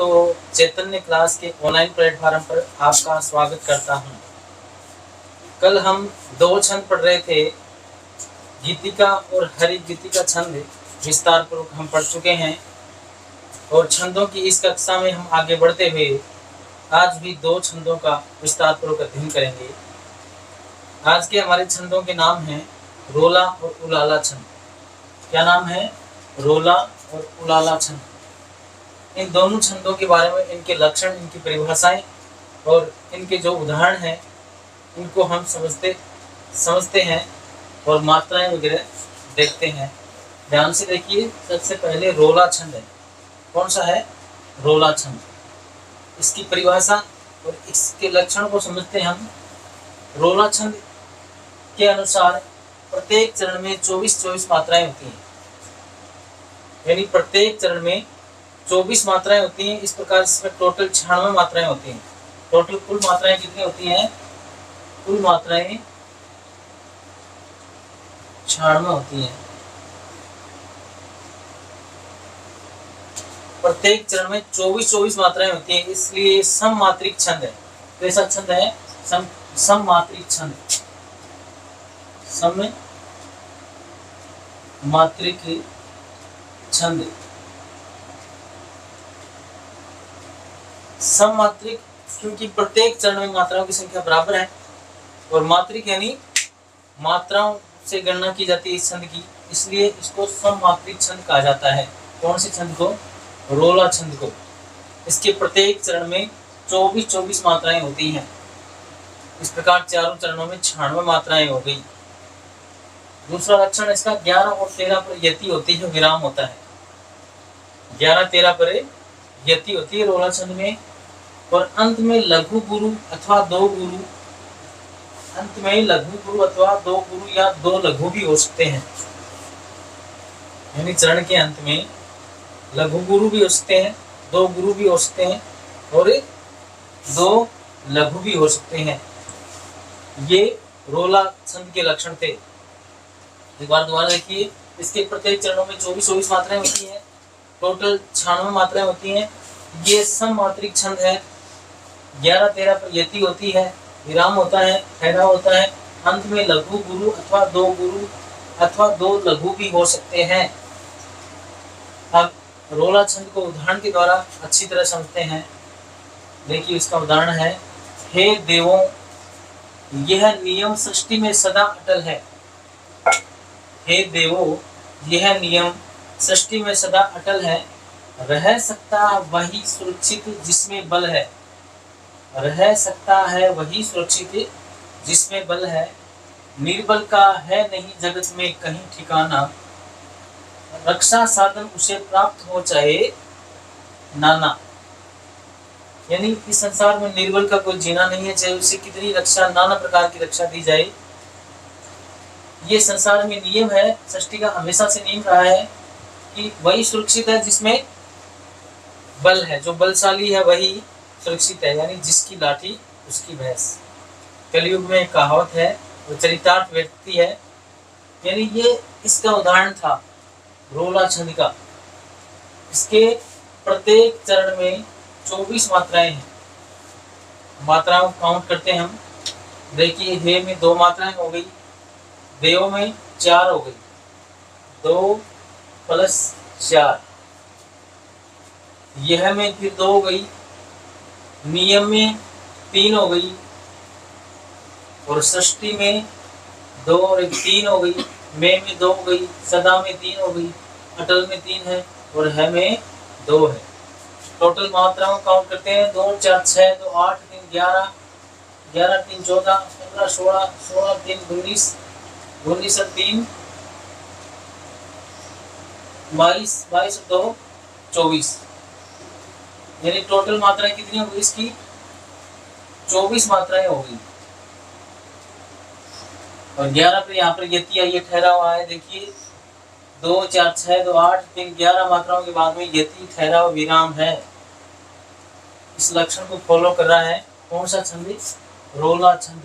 तो चैतन्य क्लास के online platform पर आपका स्वागत करता हूं। कल हम दो छंद पढ़ रहे थे, गीतिका और हरि गीतिका छंद विस्तार पूर्वक हम पढ़ चुके हैं और छंदों की इस कक्षा में हम आगे बढ़ते हुए आज भी दो छंदों का विस्तार पूर्वक अध्ययन करेंगे। आज के हमारे छंदों के नाम हैं रोला और उलाला छंद। क्या नाम है? रोला और उलाला छंद। इन दोनों छंदों के बारे में, इनके लक्षण, इनकी परिभाषाएं और इनके जो उदाहरण हैं इनको हम समझते हैं और मात्राएं वगैरह देखते हैं। ध्यान से देखिए। सबसे पहले रोला छंद है। कौन सा है? रोला छंद। इसकी परिभाषा और इसके लक्षण को समझते हैं हम। रोला छंद के अनुसार प्रत्येक चरण में 24 मात्राएं होती हैं, यानी प्रत्येक चरण में 24 मात्राएं होती हैं। इस प्रकार इसमें टोटल 96 मात्राएं होती हैं। टोटल कुल मात्राएं कितनी होती हैं? कुल मात्राएं 96 होती हैं। प्रत्येक चरण में 24 मात्राएं होती हैं, इसलिए सममात्रिक छंद है। कैसा छंद है? सममात्रिक छंद। सममात्रिक छंद। सममात्रिक क्योंकि प्रत्येक चरण में मात्राओं की संख्या बराबर है, और मात्रिक यानी मात्राओं से गणना की जाती है इस छंद की, इसलिए इसको सममात्रिक छंद कहा जाता है। कौन से छंद को? रोला छंद को। इसके प्रत्येक चरण में 24 मात्राएं होती हैं। इस प्रकार चारों चरणों में 96 मात्राएं हो गई। दूसरा लक्षण इसका 11 और 13 पर यति होती है, विराम होता है। 11-13 पर यति होती है रोला छंद में, और अंत में लघु गुरु अथवा दो गुरु, अंत में लघु गुरु अथवा दो गुरु या दो लघु भी हो सकते हैं। यानी चरण के अंत में लघु गुरु भी हो सकते हैं, दो गुरु भी हो सकते हैं और दो लघु भी हो सकते हैं। ये रोला छंद के लक्षण थे। एक बार दोबारा देखिए। इसके प्रत्येक चरणों में 24 मात्राएं होती हैं, टोटल 96 मात्राएं होती हैं। ये सममात्रिक छंद है। 11-13 पर यति होती है, विराम होता है, ठहराव होता है। अंत में लघु गुरु अथवा दो गुरु अथवा दो लघु भी हो सकते हैं। अब रोला छंद को उदाहरण के द्वारा अच्छी तरह समझते हैं। देखिए, इसका उदाहरण है, हे देवों, यह नियम सृष्टि में सदा अटल है। हे देवो, यह नियम सृष्टि में सदा अटल है। रह सकता वही सुरक्षित जिसमें बल है। रह सकता है वही सुरक्षित जिसमें बल है। निर्बल का है नहीं जगत में कहीं ठिकाना। रक्षा साधन उसे प्राप्त हो चाहे नाना। यानी इस संसार में निर्बल का कोई जीना नहीं है, चाहे उसे कितनी रक्षा, नाना प्रकार की रक्षा दी जाए। ये संसार में नियम है, सृष्टि का हमेशा से नियम रहा है कि वही सुरक्षित है जिसमें बल है। जो बलशाली है वही सुरक्षित है, यानी जिसकी लाठी उसकी भैंस। कलयुग में एक कहावत है, वो चरितार्थ व्यक्ति है। यानी ये इसका उदाहरण था रोला छंद का। इसके प्रत्येक चरण में 24 मात्राएं हैं। मात्राओं काउंट करते हैं हम। देखिए, हे में 2 मात्राएं हो गई, देव में 4 हो गई, 2 + 4। यह में फिर 2 हो गई, नियम में 3 हो गई, और सृष्टि में 2 और 3 हो गई, में 2 हो गई, सदा में 3 हो गई, अटल में 3 है और है में 2 है। टोटल मात्राओं काउंट करते हैं। 2 × 4 = 6, 2 × 8 = 3 = 11, 11 × 3 = 14, 15 × 16, 16 × 3 = 19, 19 × 3 = 22, 22 × 2 = 24। यानी टोटल मात्राएं कितनी हो गई? इसकी 24 मात्राएं हो गई। और 11 पर यहाँ पर यति आई, ठहरा हुआ है। देखिए, 2 × 4 = 6, 2 × 8 = 3 = 11 मात्राओं के बाद में यति, ठहराव, विराम है। इस लक्षण को फॉलो कर रहा है कौन सा छंद? रोला छंद।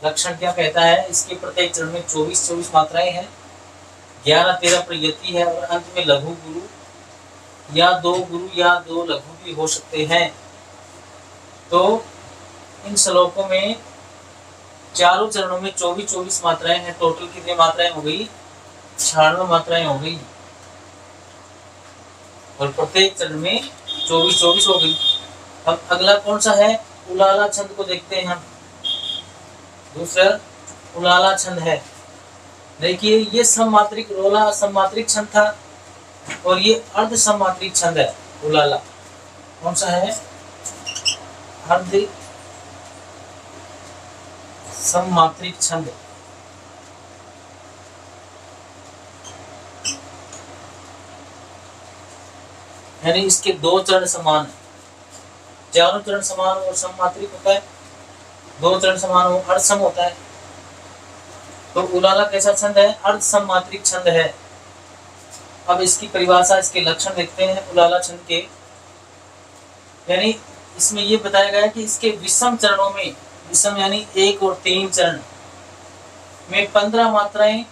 लक्षण क्या कहता है? इसके प्रत्येक चरण में 24 मात्राएं हैं। 11-13 पर यति है और अंत में लघु गुरु या 2 गुरु या 2 लघु भी हो सकते हैं। तो इन श्लोकों में चारों चरणों में 24-24 मात्राएं हैं। टोटल कितनी मात्राएं हो गई? 96 मात्राएं हो गई, और प्रत्येक चरण में 24-24 हो गई। अब अगला कौन सा है? उलाला छंद को देखते हैं हम। दूसरा उलाला छंद है। देखिए ये सममात्रिक रोला सममात्रिक छंद था, और ये अर्ध सममात्रिक छंद है। उलाला कौन सा है? अर्ध सममात्रिक छंद। यानी इसके 2 चरण समान है। चारों चरण समान और सममात्रिक होता है, 2 चरण समान हो अर्ध सम होता है। तो उलाला कैसा छंद है? अर्ध सममात्रिक छंद है। अब इसकी परिभाषा, इसके लक्षण देखते हैं उलाला छंद के। यानी इसमें ये बताया गया है कि इसके विषम चरणों में, विषम यानी 1 और 3 चरण में 15 मात्राएं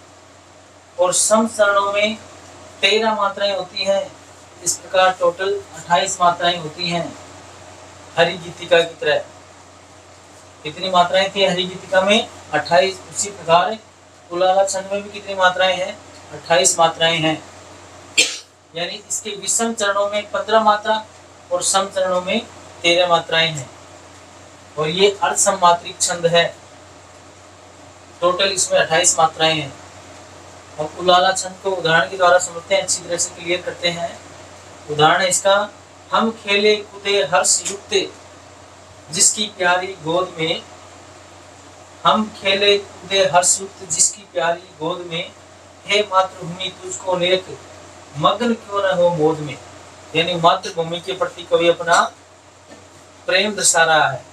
और सम चरणों में 13 मात्राएं होती हैं। इस प्रकार टोटल 28 मात्राएं होती हैं। हरि गीतिका की तरह कितनी मात्राएं थी हरि गीतिका में? 28। उसी प्रकार उलाला छंद में भी कितनी मात्राएं हैं? 28 मात्राएं हैं। यानी इसके विषम चरणों में 15 मात्रा और सम चरणों में 13 मात्राएं हैं, और ये अर्ध सममात्रिक छंद है। टोटल इसमें 28 मात्राएं हैं। अब उलाला छंद को उदाहरण के द्वारा समझते हैं, अच्छी तरह से क्लियर करते हैं। उदाहरण है इसका, हम खेले कूदे हर्ष युक्त जिसकी प्यारी गोद में, हम खेले कूदे हर्ष युक्त जिसकी प्यारी गोद में, हे मातृभूमि तुझको लेख मग्न क्यों न हो मोद में। यानी मातृभूमि के प्रति कवि अपना प्रेम दर्शा रहा है,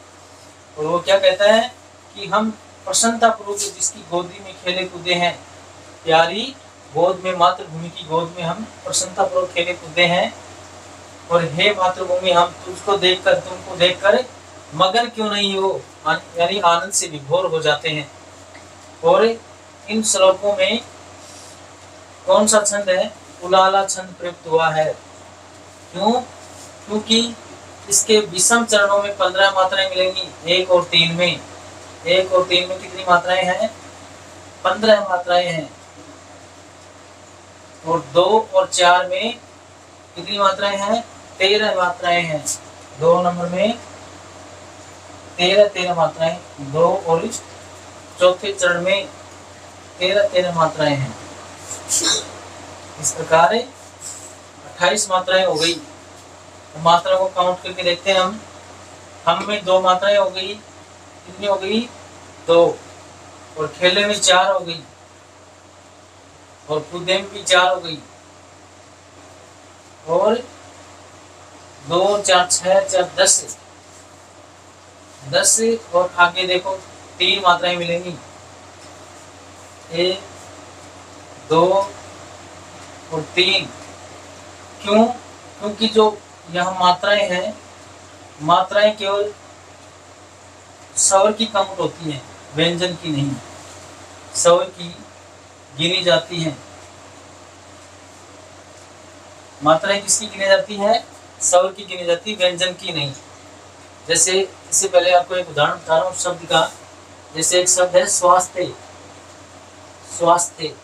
और वो क्या कहता है कि हम प्रसन्नता पूर्वक जिसकी गोदी में खेले कूदे हैं, प्यारी गोद में, मातृभूमि की गोद में हम प्रसन्नता पूर्वक खेले कूदे हैं, और हे मातृभूमि हम तुझको देखकर, तुमको देखकर मगन क्यों नहीं हो, यानी आनंद से विभोर हो जाते हैं। और इन श्लोकों में कौन सा छंद है? उलाला छंद प्रयुक्त हुआ है। क्यों? क्योंकि इसके विषम चरणों में 15 मात्राएं मिलेंगी, 1 और 3 में। 1 और 3 में कितनी मात्राएं हैं? 15 मात्राएं हैं। और 2 और 4 में कितनी मात्राएं हैं? 13 मात्राएं हैं। 2 नंबर में 13 मात्राएं, 2 और चौथे चरण में 13 मात्राएं हैं। इस प्रकार 28 मात्राएं हो गई। मात्रा को काउंट करके देखते हैं हम में 2 मात्राएं हो गई। कितनी हो गई? 2। और खेले में 4 हो गई, और कूदे में भी 4 हो गई, और 2 4 6 4 10 और आगे देखो 3 मात्राएं मिलेंगी, 1 2 और 3। क्यों? क्योंकि जो यहाँ मात्राएं हैं, मात्राएं केवल स्वर की काउंट होती हैं, व्यंजन की नहीं। स्वर की गिनी जाती हैं। मात्राएं किसकी गिनी जाती है? स्वर की गिनी जाती, व्यंजन की नहीं। जैसे इससे पहले आपको एक उदाहरण बता रहा हूँ शब्द का। जैसे एक शब्द है स्वास्थ्य। स्वास्थ्य,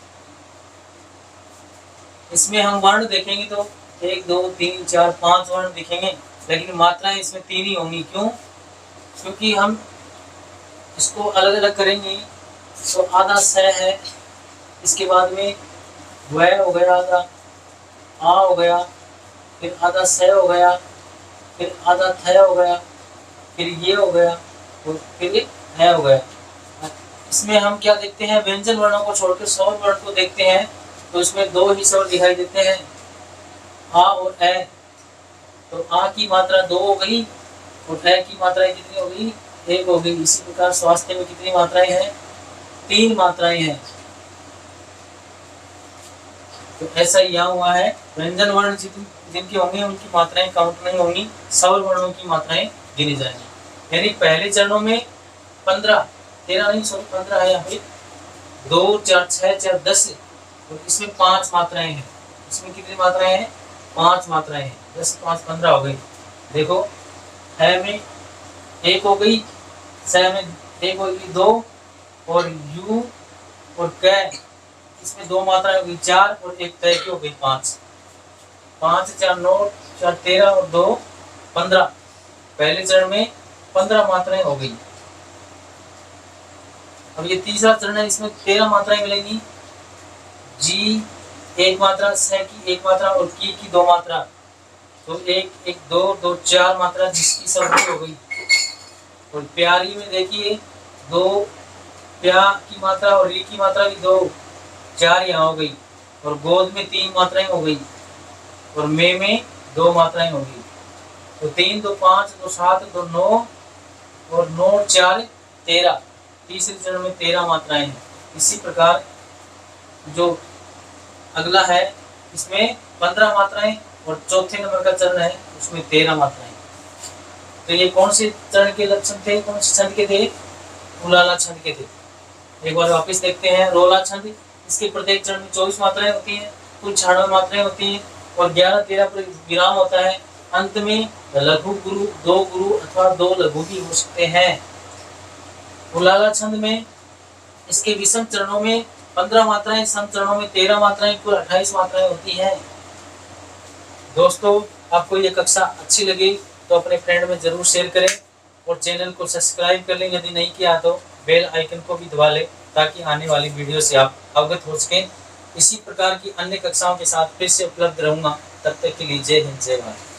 इसमें हम वर्ण देखेंगे तो 1 2 3 4 5 वर्ण दिखेंगे, लेकिन मात्राएं इसमें 3 ही होंगी। क्यों? क्योंकि हम इसको अलग अलग करेंगे। तो आधा स है, इसके बाद में वह हो गया, आधा आ हो गया, फिर आधा स हो गया, फिर आधा थ हो गया, फिर ये हो गया, और फिर है हो गया। इसमें हम क्या देखते हैं? व्यंजन वर्णों को छोड़कर स्वर वर्ण को देखते हैं, तो इसमें 2 ही स्वर दिखाई देते हैं, आ और ए। तो आ की मात्रा 2 हो गई, और ए की मात्रा कितनी हो गई? 1 हो गई। इसी प्रकार स्वास्थ्य में कितनी मात्राएं हैं? 3 मात्राएं हैं। तो ऐसा ही यहाँ हुआ है। व्यंजन वर्ण जिनके होंगे उनकी मात्राएं काउंट नहीं होंगी, स्वर वर्णों की मात्राएं गिनी जाएंगी। यानी पहले चरणों में 13 नहीं, सॉरी 15 है यहाँ पे, 2 4 6 4 10, और इसमें 5 मात्राएं हैं। इसमें कितनी मात्राएं हैं? 5 मात्राएं हैं, 10 5 15 हो गई। देखो है में 1 हो गई, स में 1 हो गई 2, और यू और कै इसमें 2 मात्राएं हो गई 4, और एक तय की हो गई 5। 5 4 9 4 13 और 2 15। पहले चरण में 15 मात्राएं हो गई। अब ये तीसरा चरण है, इसमें 13 मात्राएं मिलेंगी। जी 1 मात्रा, स की 1 मात्रा और की 2 मात्रा, तो 1 1 2 2 4 मात्रा जिसकी सब्जी हो गई। और प्यारी में देखिए 2 प्या की मात्रा और री की मात्रा भी 2, 4 यहाँ हो गई। और गोद में 3 मात्राएं हो गई, और में 2 मात्राएं हो गई। तो 3 2 5 2 7 2 9 और 9 4 13। तीसरे चरण में 13 मात्राएं हैं। इसी प्रकार जो अगला है इसमें 15 मात्राएं, और चौथे नंबर का चरण है उसमें 13 मात्राएं। तो ये कौन से चरण के लक्षण थे, कौन से छंद के थे? उलाला छंद के थे। एक बार वापस देखते हैं। रोला छंद, इसके प्रत्येक चरण में 24 मात्राएं होती हैं, कुल 96 मात्राएं होती हैं, और 11-13 पर विराम होता है। अंत में लघु गुरु, 2 गुरु अथवा 2 लघु भी हो सकते हैं। उलाला छंद में इसके विषम चरणों में 15 मात्राएं, सम चरणों में 13 मात्राएं, कुल 28 मात्राएं होती हैं। दोस्तों, आपको ये कक्षा अच्छी लगी तो अपने फ्रेंड में जरूर शेयर करें, और चैनल को सब्सक्राइब कर लें यदि नहीं किया तो बेल आइकन को भी दबा लें, ताकि आने वाली वीडियो से आप अवगत हो सकें। इसी प्रकार की अन्य कक्षाओं के साथ फिर से उपलब्ध रहूंगा। तब तक के लिए जय हिंद, जय भारत।